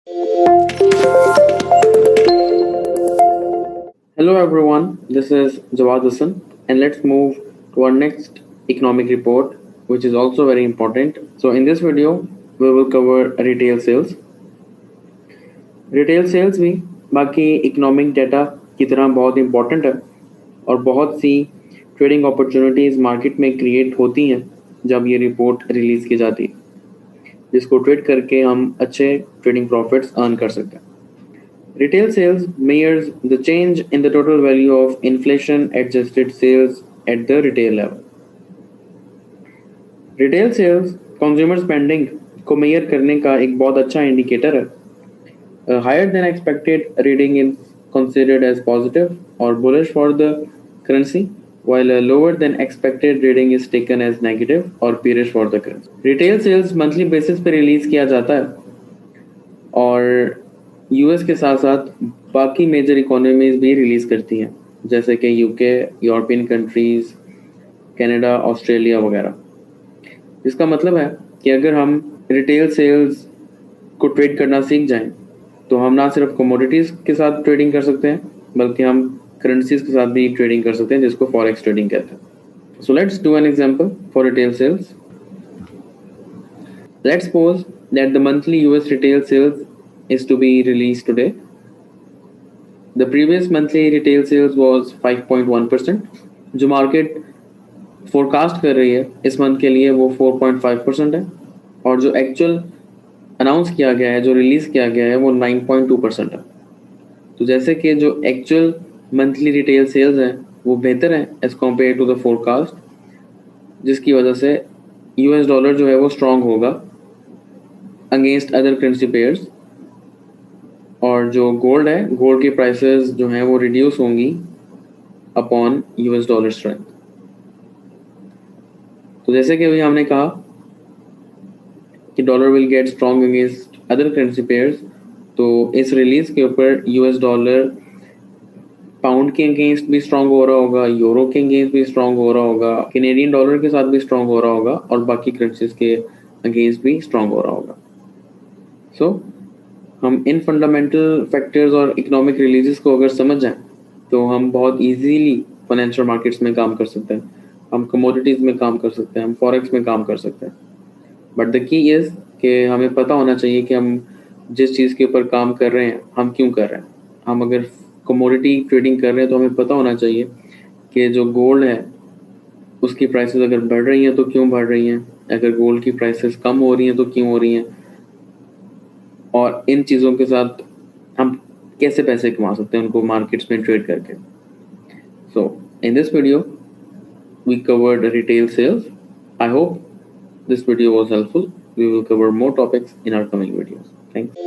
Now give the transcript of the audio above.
Hello everyone, this is Jawad Hassan, and let's move to our next economic report, which is also very important. So, in this video, we will cover retail sales. Retail sales भी बाकी economic data की तरह बहुत important है और बहुत सी trading opportunities market में create होती हैं जब ये रिपोर्ट रिलीज़ की जाती है, जिसको ट्रेड करके हम अच्छे ट्रेडिंग प्रॉफिट्स अर्न कर सकते हैं. Retail sales measures the change in the total value of inflation adjusted sales at the retail level. Retail sales consumer spending को मेजर करने का एक बहुत अच्छा इंडिकेटर है. Higher than expected reading is considered as positive or bullish for the currency, while a lower than expected reading is taken as negative or bearish for the currency. Retail sales monthly basis पे release किया जाता है और US के साथ साथ बाकी major economies भी रिलीज करती हैं, जैसे कि UK, European countries, Canada, Australia वगैरह. इसका मतलब है कि अगर हम रिटेल सेल्स को ट्रेड करना सीख जाएं तो हम ना सिर्फ कमोडिटीज़ के साथ ट्रेडिंग कर सकते हैं बल्कि हम करेंसीज के साथ भी ट्रेडिंग कर सकते हैं, जिसको फॉरेक्स ट्रेडिंग कहते हैं. So let's do an example for retail sales. Let's suppose that the monthly US retail sales is to be released today. The previous monthly retail sales was 5.1%. जो मार्केट फोरकास्ट कर रही है इस month के लिए वो 4.5% है और जो एक्चुअल अनाउंस किया गया है, जो रिलीज़ किया गया है, वो 9.2% है. तो जैसे कि जो एक्चुअल मंथली रिटेल सेल्स हैं वो बेहतर हैं as compared to the forecast, जिसकी वजह से यूएस डॉलर जो है वो स्ट्रॉन्ग होगा अगेंस्ट अदर करेंसी पेयर्स, और जो गोल्ड है, गोल्ड की प्राइसेस जो हैं वो रिड्यूस होंगी अपॉन यूएस डॉलर स्ट्रेंथ. तो जैसे कि अभी हमने कहा कि dollar will get strong against other currency pairs, तो इस रिलीज के ऊपर यूएस डॉलर पाउंड के अगेंस्ट भी स्ट्रॉन्ग हो रहा होगा, यूरो के अगेंस्ट भी स्ट्रॉन्ग हो रहा होगा, कैनेडियन डॉलर के साथ भी स्ट्रॉन्ग हो रहा होगा और बाकी करेंसीज के अगेंस्ट भी स्ट्रॉन्ग हो रहा होगा. सो हम इन फंडामेंटल फैक्टर्स और इकोनॉमिक रिलीजेस को अगर समझ जाएं तो हम बहुत इजीली फाइनेंशियल मार्केट्स में काम कर सकते हैं, हम कमोडिटीज़ में काम कर सकते हैं, हम फॉरेक्स में काम कर सकते हैं. बट द की इज़ कि हमें पता होना चाहिए कि हम जिस चीज़ के ऊपर काम कर रहे हैं हम क्यों कर रहे हैं. हम अगर कमोडिटी ट्रेडिंग कर रहे हैं तो हमें पता होना चाहिए कि जो गोल्ड है उसकी प्राइसेस अगर बढ़ रही हैं तो क्यों बढ़ रही हैं, अगर गोल्ड की प्राइसेस कम हो रही हैं तो क्यों हो रही हैं, और इन चीज़ों के साथ हम कैसे पैसे कमा सकते हैं उनको मार्केट्स में ट्रेड करके. So in this video we covered retail sales. I hope this video was helpful. We will cover more topics in our coming videos. Thank you.